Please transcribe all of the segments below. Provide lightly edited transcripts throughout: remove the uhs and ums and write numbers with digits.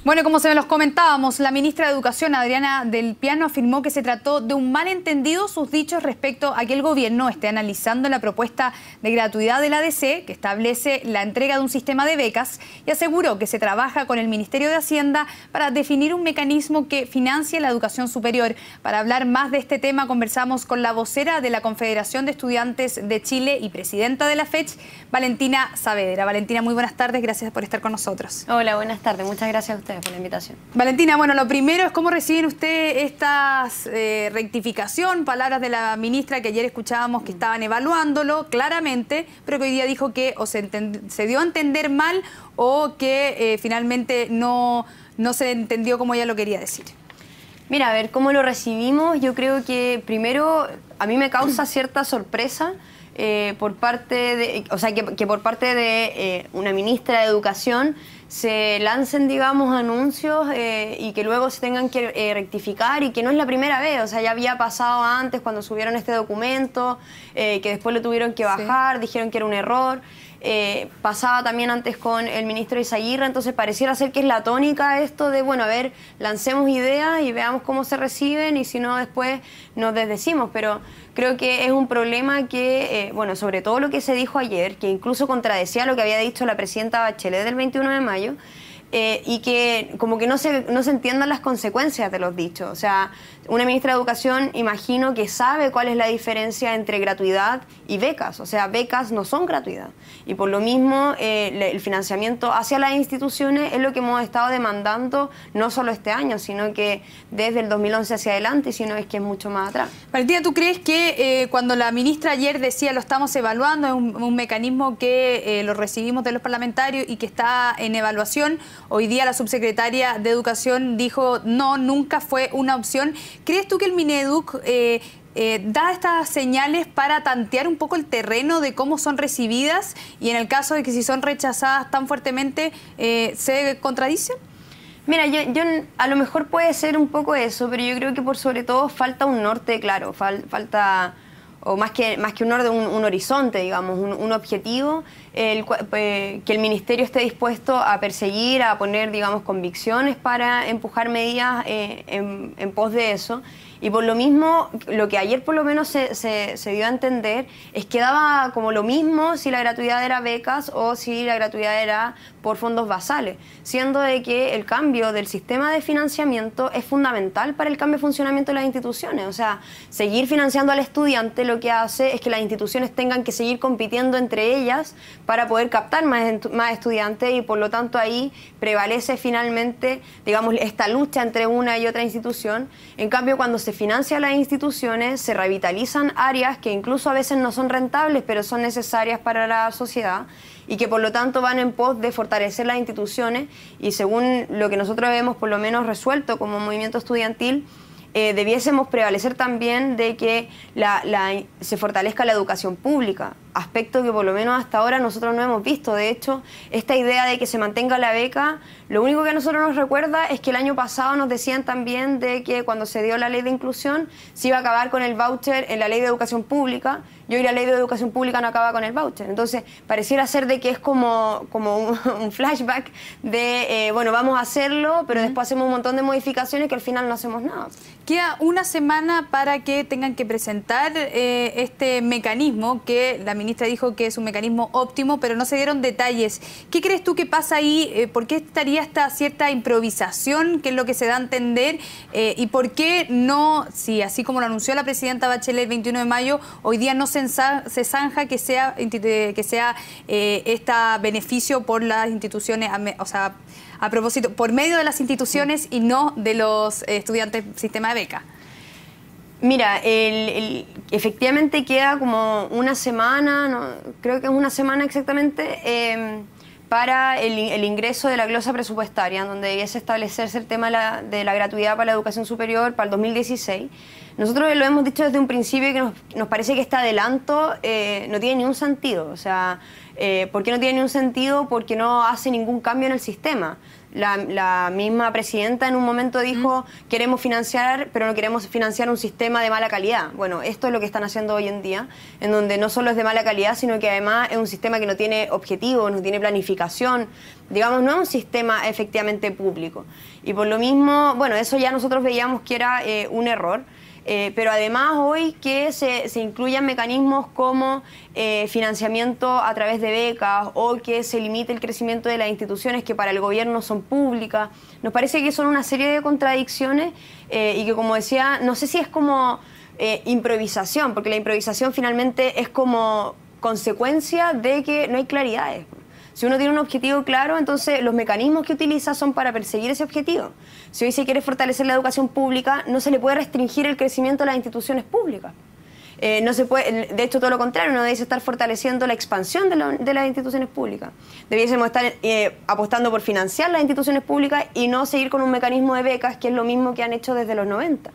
Bueno, como se los comentábamos, la ministra de Educación, Adriana del Piano, afirmó que se trató de un malentendido sus dichos respecto a que el gobierno esté analizando la propuesta de gratuidad de la ADC, que establece la entrega de un sistema de becas, y aseguró que se trabaja con el Ministerio de Hacienda para definir un mecanismo que financie la educación superior. Para hablar más de este tema, conversamos con la vocera de la Confederación de Estudiantes de Chile y presidenta de la FECH, Valentina Saavedra. Valentina, muy buenas tardes, gracias por estar con nosotros. Hola, buenas tardes, muchas gracias a ustedes por la invitación. Valentina, bueno, lo primero es cómo reciben ustedes esta rectificación, palabras de la ministra que ayer escuchábamos que estaban evaluándolo claramente, pero que hoy día dijo que o se dio a entender mal o que finalmente no se entendió como ella lo quería decir. Mira, a ver, ¿cómo lo recibimos? Yo creo que primero a mí me causa cierta sorpresa por parte de, que por parte de una ministra de Educación se lancen, digamos, anuncios y que luego se tengan que rectificar, y que no es la primera vez. O sea, ya había pasado antes cuando subieron este documento, que después lo tuvieron que bajar, sí. Dijeron que era un error. Pasaba también antes con el ministro Izaguirre, entonces pareciera ser que es la tónica esto de, bueno, a ver, lancemos ideas y veamos cómo se reciben, y si no después nos desdecimos. Pero creo que es un problema que, bueno, sobre todo lo que se dijo ayer, que incluso contradecía lo que había dicho la presidenta Bachelet del 21 de mayo, y que como que no se entiendan las consecuencias de los dichos. O sea, una ministra de Educación, imagino que sabe cuál es la diferencia entre gratuidad y becas. O sea, becas no son gratuidad. Y por lo mismo, el financiamiento hacia las instituciones es lo que hemos estado demandando, no solo este año, sino que desde el 2011 hacia adelante, sino es que es mucho más atrás. Valentina, ¿tú crees que cuando la ministra ayer decía lo estamos evaluando, es un mecanismo que lo recibimos de los parlamentarios y que está en evaluación? Hoy día la subsecretaria de Educación dijo no, nunca fue una opción. ¿Crees tú que el Mineduc da estas señales para tantear un poco el terreno de cómo son recibidas, y en el caso de que si son rechazadas tan fuertemente, se contradicen? Mira, yo a lo mejor puede ser un poco eso, pero yo creo que por sobre todo falta un norte claro, falta, o más que un norte, un horizonte, digamos, un objetivo, que el Ministerio esté dispuesto a perseguir, a poner, digamos, convicciones para empujar medidas en pos de eso. Y por lo mismo, lo que ayer por lo menos se dio a entender es que daba como lo mismo si la gratuidad era becas o si la gratuidad era por fondos basales, siendo de que el cambio del sistema de financiamiento es fundamental para el cambio de funcionamiento de las instituciones. O sea, seguir financiando al estudiante lo que hace es que las instituciones tengan que seguir compitiendo entre ellas para poder captar más estudiantes, y por lo tanto ahí prevalece finalmente, digamos, esta lucha entre una y otra institución. En cambio, cuando se financia a las instituciones, se revitalizan áreas que incluso a veces no son rentables, pero son necesarias para la sociedad, y que por lo tanto van en pos de fortalecer las instituciones. Y según lo que nosotros hemos por lo menos resuelto como movimiento estudiantil, debiésemos prevalecer también de que se fortalezca la educación pública, aspecto que por lo menos hasta ahora nosotros no hemos visto. De hecho, esta idea de que se mantenga la beca, lo único que a nosotros nos recuerda es que el año pasado nos decían también de que cuando se dio la ley de inclusión se iba a acabar con el voucher en la ley de educación pública, y hoy la ley de educación pública no acaba con el voucher. Entonces, pareciera ser de que es como un flashback de, bueno, vamos a hacerlo, pero después hacemos un montón de modificaciones que al final no hacemos nada. Queda una semana para que tengan que presentar este mecanismo que la ministra dijo que es un mecanismo óptimo, pero no se dieron detalles. ¿Qué crees tú que pasa ahí? ¿Por qué estaría esta cierta improvisación, que es lo que se da a entender? ¿Y por qué no, si así como lo anunció la presidenta Bachelet el 21 de mayo, hoy día no se zanja que sea este beneficio por las instituciones, o sea, a propósito, por medio de las instituciones y no de los estudiantes del sistema de beca? Mira, efectivamente queda como una semana, creo que es una semana exactamente, para el ingreso de la glosa presupuestaria, en donde debiese establecerse el tema de la gratuidad para la educación superior para el 2016. Nosotros lo hemos dicho desde un principio que nos parece que este adelanto no tiene ningún sentido. O sea, ¿por qué no tiene ningún sentido? Porque no hace ningún cambio en el sistema. La misma presidenta en un momento dijo, queremos financiar, pero no queremos financiar un sistema de mala calidad. Bueno, esto es lo que están haciendo hoy en día, en donde no solo es de mala calidad, sino que además es un sistema que no tiene objetivos, no tiene planificación, digamos, no es un sistema efectivamente público. Y por lo mismo, bueno, eso ya nosotros veíamos que era un error. Pero además hoy que se incluyan mecanismos como financiamiento a través de becas o que se limite el crecimiento de las instituciones que para el gobierno son públicas, nos parece que son una serie de contradicciones y que, como decía, no sé si es como improvisación, porque la improvisación finalmente es como consecuencia de que no hay claridades. Si uno tiene un objetivo claro, entonces los mecanismos que utiliza son para perseguir ese objetivo. Si hoy se quiere fortalecer la educación pública, no se le puede restringir el crecimiento de las instituciones públicas. No se puede, de hecho, todo lo contrario, no debiese estar fortaleciendo la expansión de las instituciones públicas. Debiésemos estar apostando por financiar las instituciones públicas y no seguir con un mecanismo de becas, que es lo mismo que han hecho desde los 90.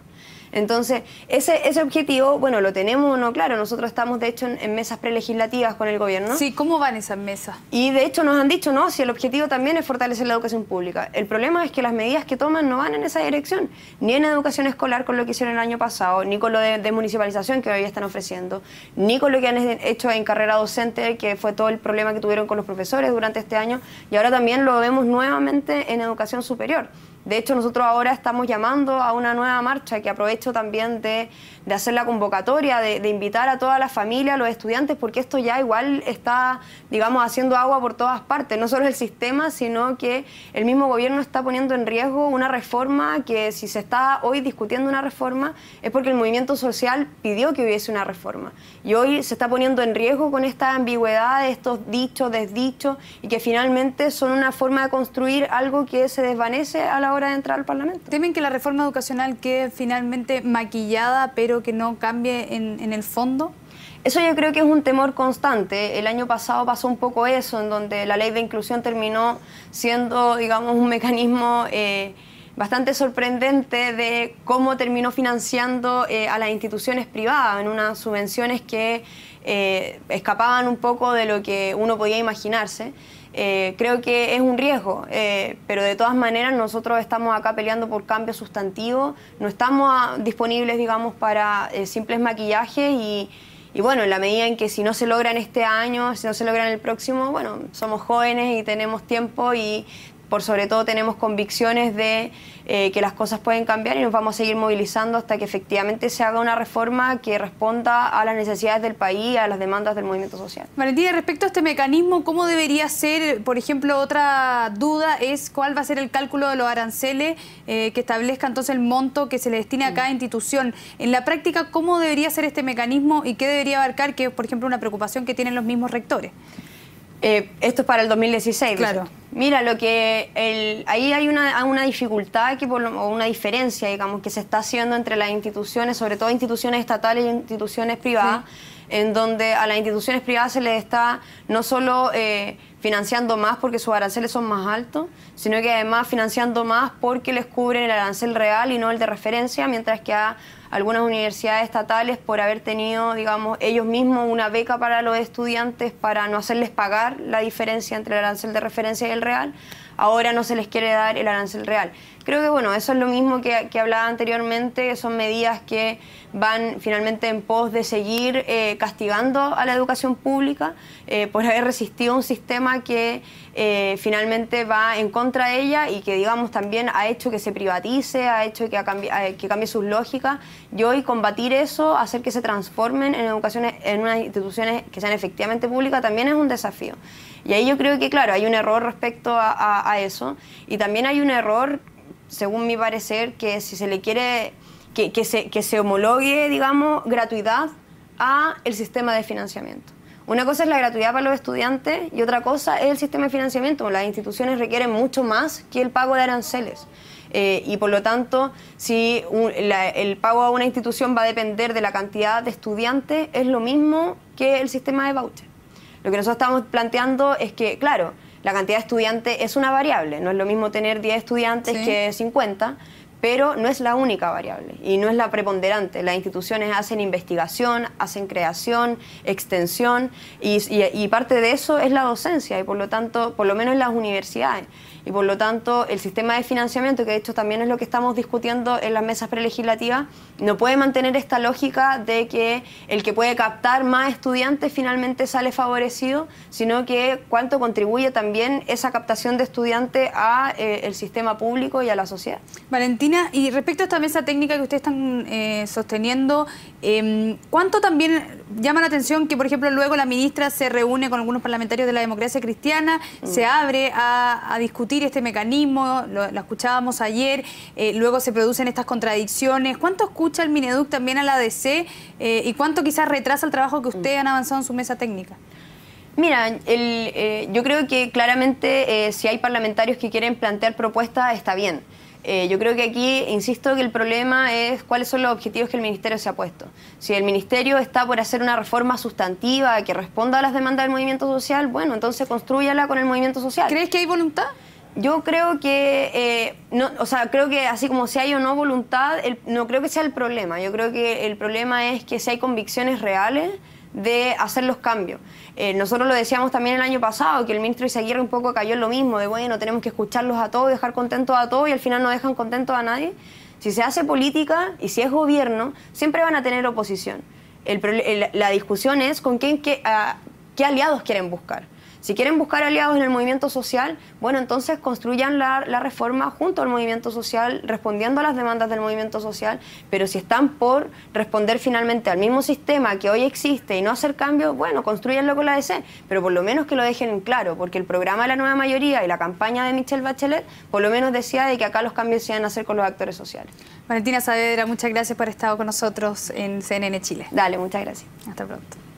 Entonces, ese objetivo, bueno, lo tenemos o no, claro, nosotros estamos de hecho en mesas prelegislativas con el gobierno. Sí, ¿cómo van esas mesas? Y de hecho nos han dicho, no, si el objetivo también es fortalecer la educación pública. El problema es que las medidas que toman no van en esa dirección, ni en educación escolar con lo que hicieron el año pasado, ni con lo de desmunicipalización que hoy están ofreciendo, ni con lo que han hecho en carrera docente, que fue todo el problema que tuvieron con los profesores durante este año, y ahora también lo vemos nuevamente en educación superior. De hecho, nosotros ahora estamos llamando a una nueva marcha que aprovecho también de hacer la convocatoria, de invitar a toda la familia, a los estudiantes, porque esto ya igual está, digamos, haciendo agua por todas partes. No solo el sistema, sino que el mismo gobierno está poniendo en riesgo una reforma que, si se está hoy discutiendo una reforma, es porque el movimiento social pidió que hubiese una reforma. Y hoy se está poniendo en riesgo con esta ambigüedad de estos dichos, desdichos, y que finalmente son una forma de construir algo que se desvanece a la hora de entrar al Parlamento. ¿Temen que la reforma educacional quede finalmente maquillada, pero que no cambie en el fondo? Eso yo creo que es un temor constante. El año pasado pasó un poco eso, en donde la ley de inclusión terminó siendo, digamos, un mecanismo bastante sorprendente de cómo terminó financiando a las instituciones privadas en unas subvenciones que escapaban un poco de lo que uno podía imaginarse. Creo que es un riesgo, pero de todas maneras nosotros estamos acá peleando por cambios sustantivos, no estamos disponibles, digamos, para simples maquillajes y bueno, en la medida en que si no se logra en este año, si no se logra en el próximo, bueno, somos jóvenes y tenemos tiempo y por sobre todo tenemos convicciones de que las cosas pueden cambiar y nos vamos a seguir movilizando hasta que efectivamente se haga una reforma que responda a las necesidades del país, a las demandas del movimiento social. Valentina, respecto a este mecanismo, ¿cómo debería ser? Por ejemplo, otra duda es cuál va a ser el cálculo de los aranceles que establezca entonces el monto que se le destine a cada institución. En la práctica, ¿cómo debería ser este mecanismo y qué debería abarcar? Que es, por ejemplo, una preocupación que tienen los mismos rectores. Esto es para el 2016. Claro. Mira, ahí hay una dificultad o una diferencia, digamos, que se está haciendo entre las instituciones, sobre todo instituciones estatales y instituciones privadas, sí, en donde a las instituciones privadas se les está no solo financiando más porque sus aranceles son más altos, sino que además financiando más porque les cubren el arancel real y no el de referencia, mientras que a algunas universidades estatales, por haber tenido, digamos, ellos mismos una beca para los estudiantes para no hacerles pagar la diferencia entre el arancel de referencia y el real, ahora no se les quiere dar el arancel real. Creo que, bueno, eso es lo mismo que hablaba anteriormente, son medidas que van finalmente en pos de seguir castigando a la educación pública por haber resistido un sistema que finalmente va en contra de ella y que, digamos, también ha hecho que se privatice, ha hecho que cambie sus lógicas, y hoy combatir eso, hacer que se transformen en unas instituciones que sean efectivamente públicas, también es un desafío. Y ahí yo creo que, claro, hay un error respecto a eso, y también hay un error, según mi parecer, que si se le quiere que se homologue, digamos, gratuidad a el sistema de financiamiento. Una cosa es la gratuidad para los estudiantes y otra cosa es el sistema de financiamiento. Las instituciones requieren mucho más que el pago de aranceles. Y por lo tanto, si el pago a una institución va a depender de la cantidad de estudiantes, es lo mismo que el sistema de voucher. Lo que nosotros estamos planteando es que, claro, la cantidad de estudiantes es una variable. No es lo mismo tener 10 estudiantes, sí, que 50, pero no es la única variable y no es la preponderante. Las instituciones hacen investigación, hacen creación, extensión y parte de eso es la docencia y por lo tanto, por lo menos en las universidades. Y por lo tanto, el sistema de financiamiento, que de hecho también es lo que estamos discutiendo en las mesas prelegislativas, no puede mantener esta lógica de que el que puede captar más estudiantes finalmente sale favorecido, sino que cuánto contribuye también esa captación de estudiantes a el sistema público y a la sociedad. Valentina, y respecto a esta mesa técnica que ustedes están sosteniendo, ¿cuánto también llama la atención que, por ejemplo, luego la ministra se reúne con algunos parlamentarios de la democracia cristiana, se abre a discutir este mecanismo, lo escuchábamos ayer, luego se producen estas contradicciones? ¿Cuánto escucha el Mineduc también a la ADC y cuánto quizás retrasa el trabajo que ustedes han avanzado en su mesa técnica? Mira, yo creo que claramente si hay parlamentarios que quieren plantear propuestas está bien. Yo creo que aquí, insisto, que el problema es cuáles son los objetivos que el Ministerio se ha puesto. Si el Ministerio está por hacer una reforma sustantiva que responda a las demandas del movimiento social, bueno, entonces construyala con el movimiento social. ¿Crees que hay voluntad? Yo creo que, no, o sea, creo que así como si hay o no voluntad, no creo que sea el problema. Yo creo que el problema es que si hay convicciones reales de hacer los cambios. Nosotros lo decíamos también el año pasado, que el ministro Izaguirre un poco cayó en lo mismo, de bueno, tenemos que escucharlos a todos, dejar contentos a todos y al final no dejan contentos a nadie. Si se hace política y si es gobierno, siempre van a tener oposición. La discusión es con qué aliados quieren buscar. Si quieren buscar aliados en el movimiento social, bueno, entonces construyan la reforma junto al movimiento social, respondiendo a las demandas del movimiento social, pero si están por responder finalmente al mismo sistema que hoy existe y no hacer cambios, bueno, construyanlo con la ADC, pero por lo menos que lo dejen en claro, porque el programa de la nueva mayoría y la campaña de Michelle Bachelet, por lo menos decía de que acá los cambios se iban a hacer con los actores sociales. Valentina Saavedra, muchas gracias por haber estado con nosotros en CNN Chile. Dale, muchas gracias. Hasta pronto.